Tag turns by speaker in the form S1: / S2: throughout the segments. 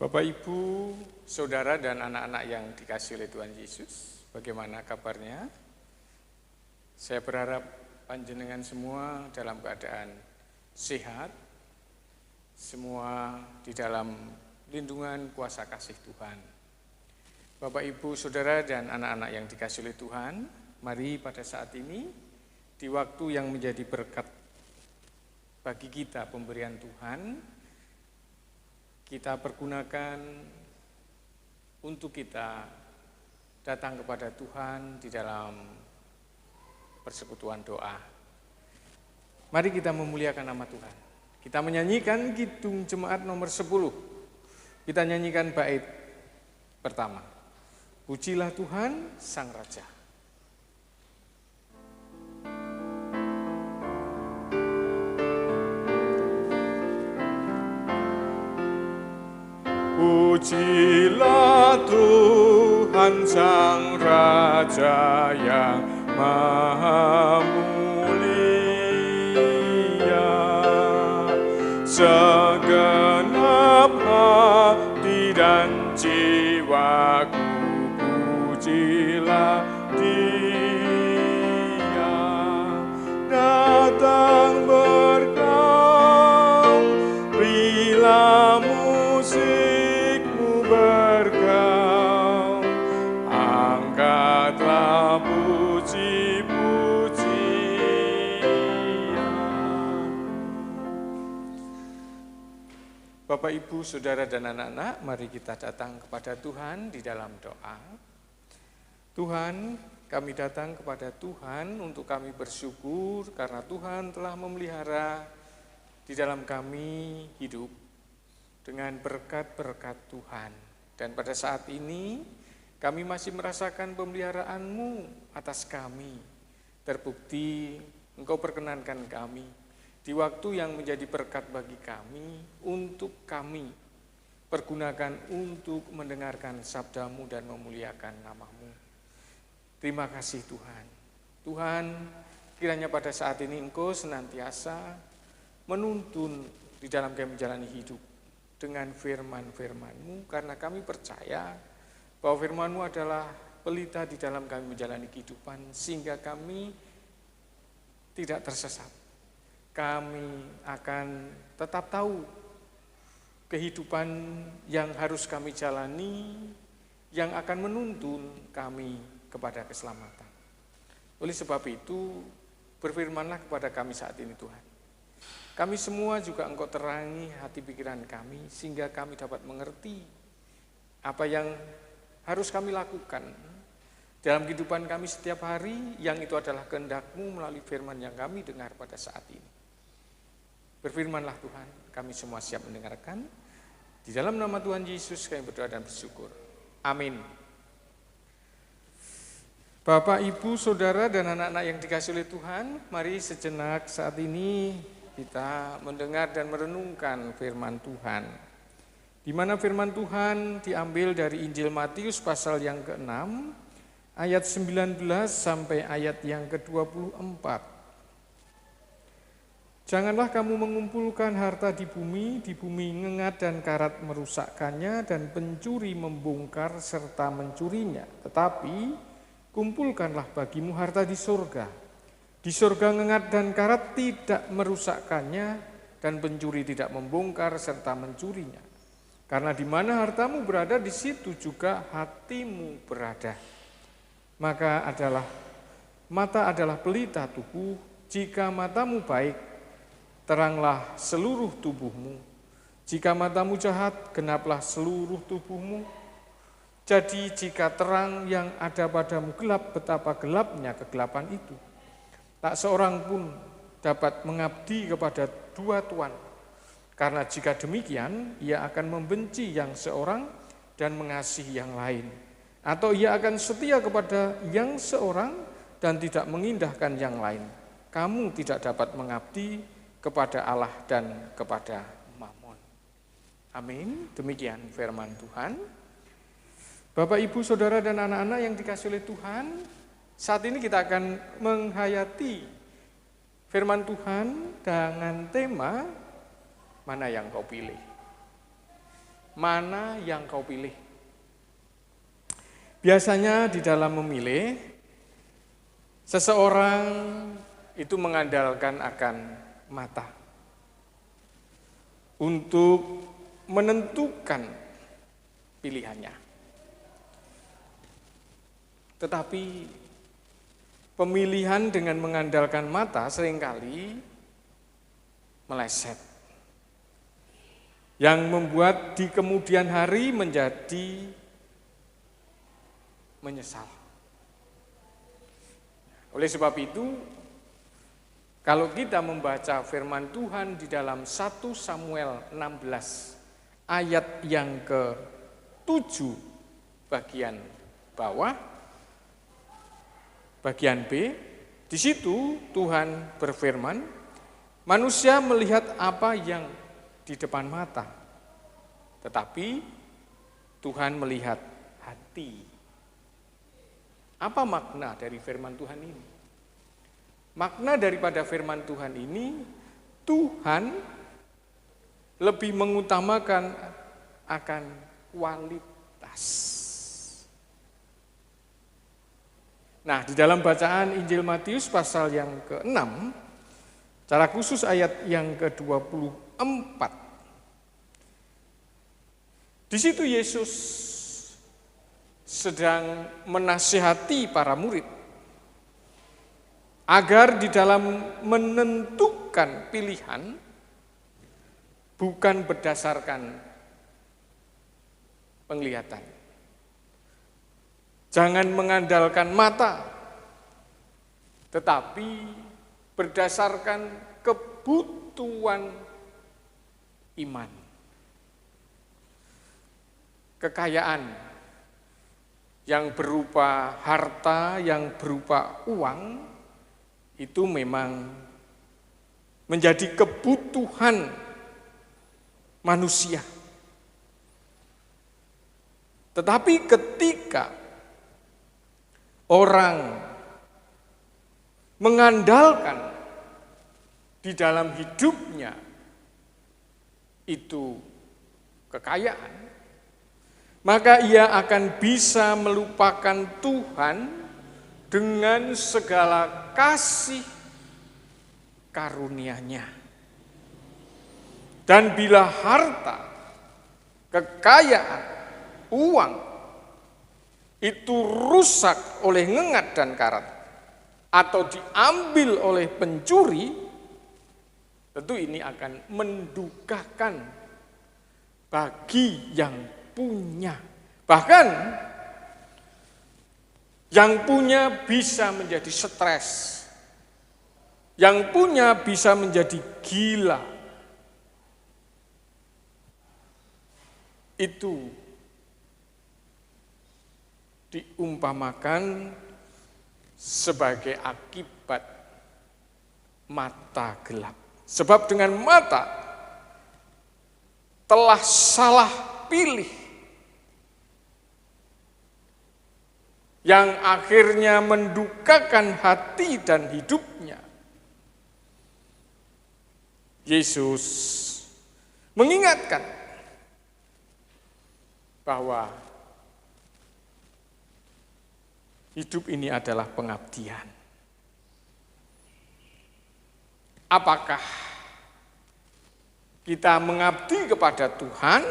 S1: Bapak, Ibu, Saudara dan anak-anak yang dikasihi oleh Tuhan Yesus, bagaimana kabarnya? Saya berharap panjenengan semua dalam keadaan sehat, semua di dalam lindungan kuasa kasih Tuhan. Bapak, Ibu, Saudara dan anak-anak yang dikasihi oleh Tuhan, mari pada saat ini, di waktu yang menjadi berkat bagi kita pemberian Tuhan, kita pergunakan untuk kita datang kepada Tuhan di dalam persekutuan doa. Mari kita memuliakan nama Tuhan. Kita menyanyikan Kidung Jemaat nomor 10. Kita nyanyikan bait pertama. Pujilah Tuhan Sang Raja. Pujilah Tuhan Sang Raja yang Maha Mulia, segenap hati dan jiwaku pujilah Dia. Datang bergaul, berilah musik bergaul, angkatlah puji-pujian. Bapak, Ibu, Saudara dan anak-anak, mari kita datang kepada Tuhan di dalam doa. Tuhan, kami datang kepada Tuhan untuk kami bersyukur karena Tuhan telah memelihara di dalam kami hidup dengan berkat-berkat Tuhan. Dan pada saat ini kami masih merasakan pemeliharaan-Mu atas kami. Terbukti Engkau perkenankan kami di waktu yang menjadi berkat bagi kami untuk kami pergunakan untuk mendengarkan sabda-Mu dan memuliakan nama-Mu. Terima kasih Tuhan. Tuhan, kiranya pada saat ini Engkau senantiasa menuntun di dalam kami menjalani hidup dengan firman-firman-Mu, karena kami percaya bahwa firman-Mu adalah pelita di dalam kami menjalani kehidupan, sehingga kami tidak tersesat. Kami akan tetap tahu kehidupan yang harus kami jalani, yang akan menuntun kami kepada keselamatan. Oleh sebab itu, berfirmanlah kepada kami saat ini Tuhan. Kami semua juga Engkau terangi hati pikiran kami, sehingga kami dapat mengerti apa yang harus kami lakukan dalam kehidupan kami setiap hari, yang itu adalah kehendak-Mu melalui firman yang kami dengar pada saat ini. Berfirmanlah Tuhan, kami semua siap mendengarkan. Di dalam nama Tuhan Yesus kami berdoa dan bersyukur. Amin. Bapak, Ibu, Saudara dan anak-anak yang dikasihi oleh Tuhan, mari sejenak saat ini kita mendengar dan merenungkan firman Tuhan. Di mana firman Tuhan diambil dari Injil Matius pasal yang ke-6, ayat 19 sampai ayat yang ke-24. Janganlah kamu mengumpulkan harta di bumi ngengat dan karat merusakkannya dan pencuri membongkar serta mencurinya. Tetapi kumpulkanlah bagimu harta di surga. Di surga ngengat dan karat tidak merusakkannya dan pencuri tidak membongkar serta mencurinya. Karena di mana hartamu berada, di situ juga hatimu berada. Mata adalah pelita tubuh. Jika matamu baik, teranglah seluruh tubuhmu. Jika matamu jahat, genaplah seluruh tubuhmu. Jadi jika terang yang ada padamu gelap, betapa gelapnya kegelapan itu. Tak seorang pun dapat mengabdi kepada dua tuan, karena jika demikian ia akan membenci yang seorang dan mengasihi yang lain, atau ia akan setia kepada yang seorang dan tidak mengindahkan yang lain. Kamu tidak dapat mengabdi kepada Allah dan kepada Mammon. Amin. Demikian firman Tuhan. Bapak, Ibu, Saudara dan anak-anak yang dikasihi oleh Tuhan, saat ini kita akan menghayati firman Tuhan dengan tema mana yang kau pilih. mana yang kau pilih? Biasanya di dalam memilih, seseorang itu mengandalkan akan mata untuk menentukan pilihannya. Tetapi pemilihan dengan mengandalkan mata seringkali meleset, yang membuat di kemudian hari menjadi menyesal. Oleh sebab itu, kalau kita membaca firman Tuhan di dalam 1 Samuel 16 ayat yang ke-7 bagian bawah, bagian B, di situ Tuhan berfirman, manusia melihat apa yang di depan mata, tetapi Tuhan melihat hati. Apa makna dari firman Tuhan ini? Makna daripada firman Tuhan ini, Tuhan lebih mengutamakan akan kualitas. Nah, di dalam bacaan Injil Matius pasal yang ke-6, secara khusus ayat yang ke-24, di situ Yesus sedang menasihati para murid agar di dalam menentukan pilihan bukan berdasarkan penglihatan. Jangan mengandalkan mata, tetapi berdasarkan kebutuhan iman. Kekayaan yang berupa harta, yang berupa uang, itu memang menjadi kebutuhan manusia. Tetapi ketika orang mengandalkan di dalam hidupnya itu kekayaan, maka ia akan bisa melupakan Tuhan dengan segala kasih karunia-Nya. Dan bila harta, kekayaan, uang itu rusak oleh ngengat dan karat atau diambil oleh pencuri, tentu ini akan mendukakan bagi yang punya. Bahkan yang punya bisa menjadi stres, yang punya bisa menjadi gila. Itu diumpamakan sebagai akibat mata gelap. Sebab dengan mata telah salah pilih, yang akhirnya mendukakan hati dan hidupnya. Yesus mengingatkan bahwa hidup ini adalah pengabdian. Apakah kita mengabdi kepada Tuhan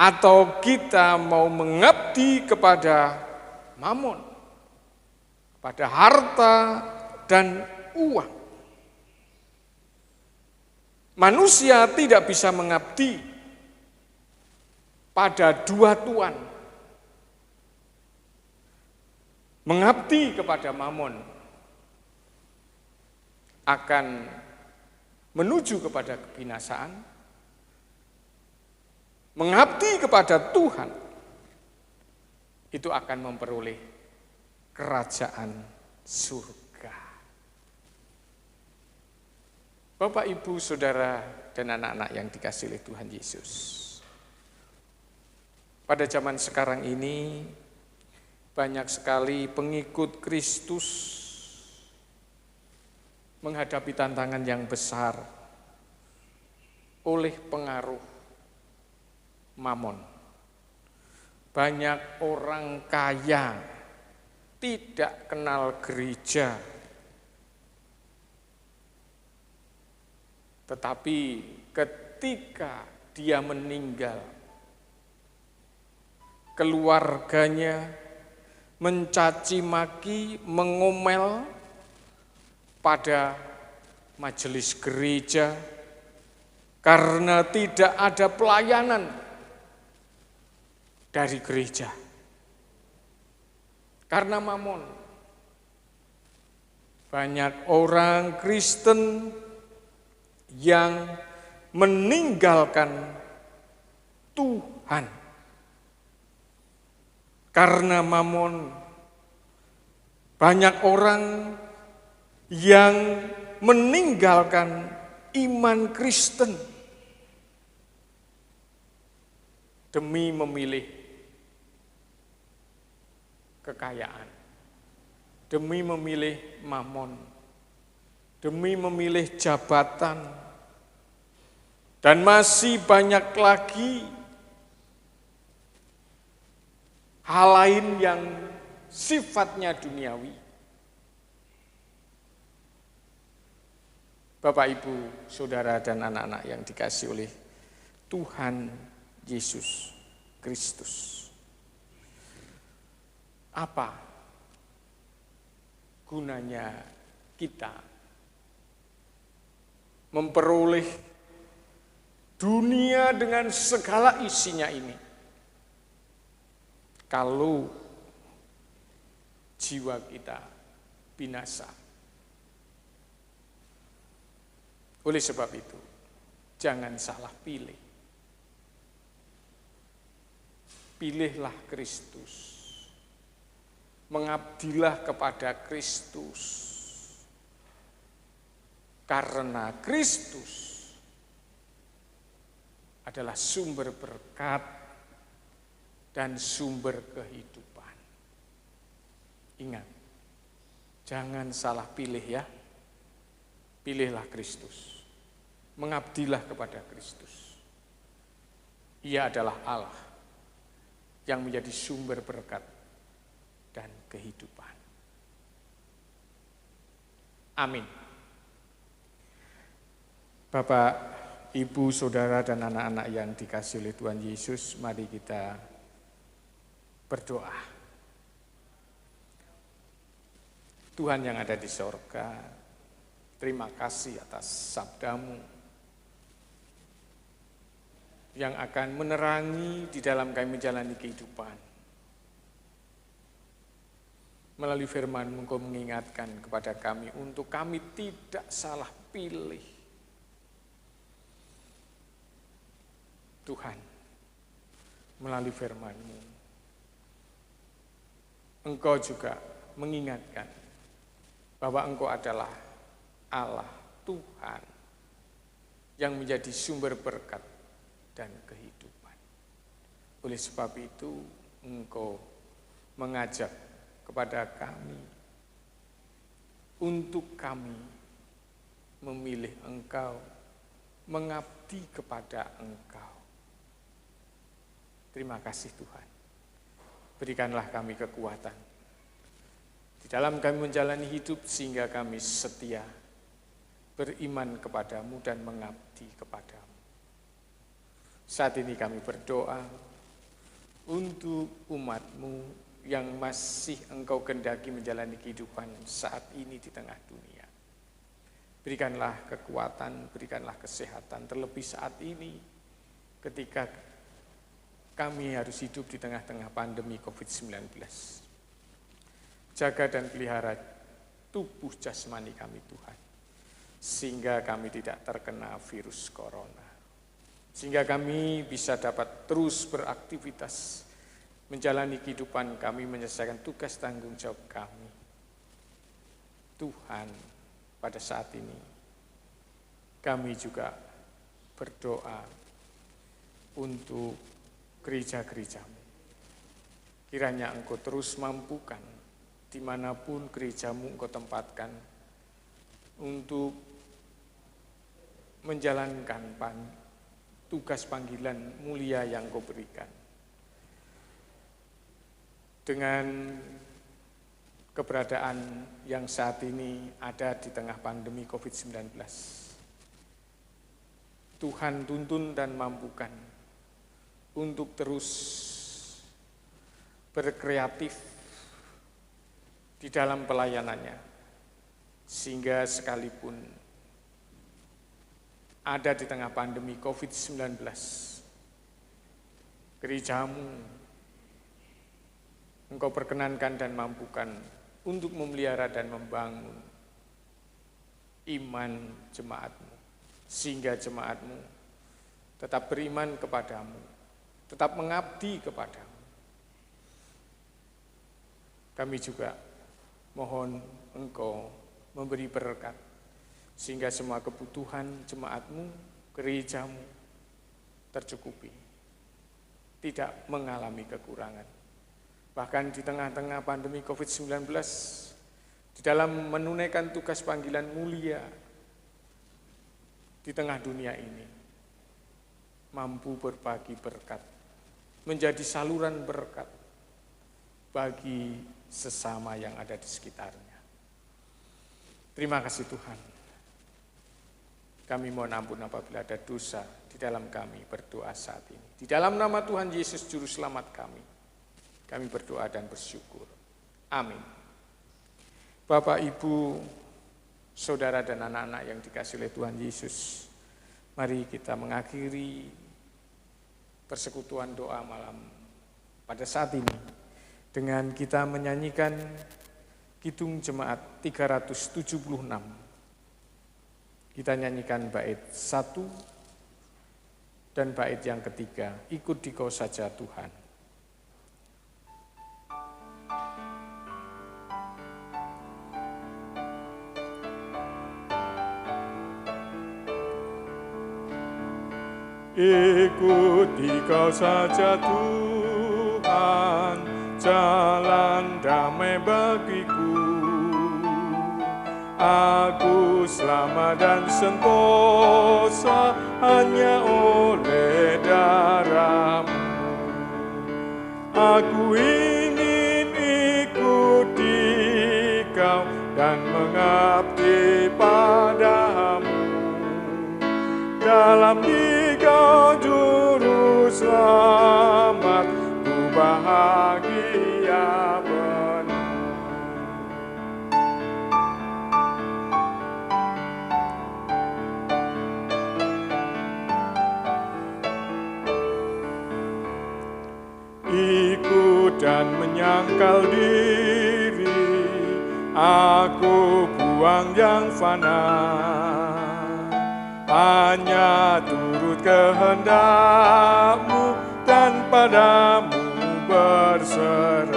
S1: atau kita mau mengabdi kepada mamon, pada harta dan uang? Manusia tidak bisa mengabdi pada dua tuan. Mengabdi kepada mamon akan menuju kepada kebinasaan. Mengabdi kepada Tuhan itu akan memperoleh kerajaan surga. Bapak, Ibu, Saudara, dan anak-anak yang dikasihi oleh Tuhan Yesus. Pada zaman sekarang ini, banyak sekali pengikut Kristus menghadapi tantangan yang besar oleh pengaruh mamon. Banyak orang kaya tidak kenal gereja, tetapi ketika dia meninggal, keluarganya mencaci maki, mengomel pada majelis gereja karena tidak ada pelayanan dari gereja. Karena mamon, banyak orang Kristen yang meninggalkan Tuhan karena mamon. Banyak orang yang meninggalkan iman Kristen demi memilih kekayaan, demi memilih mamon, demi memilih jabatan, dan masih banyak lagi hal lain yang sifatnya duniawi. Bapak, Ibu, Saudara, dan anak-anak yang dikasihi oleh Tuhan Yesus Kristus. Apa gunanya kita memperoleh dunia dengan segala isinya ini kalau jiwa kita binasa? Oleh sebab itu, jangan salah pilih. Pilihlah Kristus. Mengabdilah kepada Kristus. Karena Kristus adalah sumber berkat dan sumber kehidupan. Ingat, jangan salah pilih ya. Pilihlah Kristus. Mengabdilah kepada Kristus. Ia adalah Allah yang menjadi sumber berkat dan kehidupan. Amin. Bapak, Ibu, Saudara, dan anak-anak yang dikasihi oleh Tuhan Yesus, mari kita berdoa. Tuhan yang ada di sorga, terima kasih atas sabda-Mu yang akan menerangi di dalam kami menjalani kehidupan. Melalui firman-Mu Engkau mengingatkan kepada kami untuk kami tidak salah pilih. Tuhan, melalui firman-Mu, Engkau juga mengingatkan bahwa Engkau adalah Allah, Tuhan, yang menjadi sumber berkat dan kehidupan. Oleh sebab itu, Engkau mengajak kepada kami untuk kami memilih Engkau, mengabdi kepada Engkau. Terima kasih Tuhan. Berikanlah kami kekuatan di dalam kami menjalani hidup sehingga kami setia beriman kepadamu dan mengabdi kepadamu. Saat ini kami berdoa untuk umat-Mu yang masih Engkau kehendaki menjalani kehidupan saat ini di tengah dunia. Berikanlah kekuatan, berikanlah kesehatan, terlebih saat ini ketika kami harus hidup di tengah-tengah pandemi COVID-19. Jaga dan pelihara tubuh jasmani kami Tuhan, sehingga kami tidak terkena virus corona. Sehingga kami bisa dapat terus beraktivitas, menjalani kehidupan kami, menyelesaikan tugas tanggung jawab kami. Tuhan, pada saat ini, kami juga berdoa untuk gereja-gereja-Mu. Kiranya Engkau terus mampukan, dimanapun gereja-Mu Engkau tempatkan, untuk menjalankan tugas panggilan mulia yang Kau berikan. Dengan keberadaan yang saat ini ada di tengah pandemi COVID-19, Tuhan tuntun dan mampukan untuk terus berkreatif di dalam pelayanannya, sehingga sekalipun ada di tengah pandemi COVID-19, gerejamu Engkau perkenankan dan mampukan untuk memelihara dan membangun iman jemaatmu, sehingga jemaatmu tetap beriman kepadamu, tetap mengabdi kepadamu. Kami juga mohon Engkau memberi berkat, sehingga semua kebutuhan jemaatmu, gerejamu tercukupi, tidak mengalami kekurangan. Bahkan di tengah-tengah pandemi COVID-19, di dalam menunaikan tugas panggilan mulia di tengah dunia ini, mampu berbagi berkat, menjadi saluran berkat bagi sesama yang ada di sekitarnya. Terima kasih Tuhan. Kami mohon ampun apabila ada dosa di dalam kami berdoa saat ini. Di dalam nama Tuhan Yesus Juru Selamat kami berdoa dan bersyukur. Amin. Bapak, Ibu, saudara dan anak-anak yang dikasihi oleh Tuhan Yesus, mari kita mengakhiri persekutuan doa malam pada saat ini dengan kita menyanyikan Kidung Jemaat 376. Kita nyanyikan bait 1 dan bait yang ketiga, Ikut di Kau saja Tuhan.
S2: Ikuti Kau saja Tuhan, jalan damai bagiku. Aku selamat dan sentosa hanya oleh darah-Mu. Aku ingin ikuti Kau dan mengabdi padamu. Dalam Kau Juru Selamat, ku bahagia penuh. Ikut dan menyangkal diri, aku buang yang fana. Hanya turut kehendak-Mu dan padamu berserah.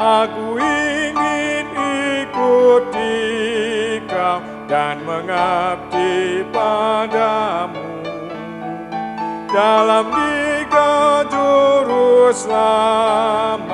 S2: Aku ingin ikuti Kau dan mengabdi padamu. Dalam Kau Juru Selamat,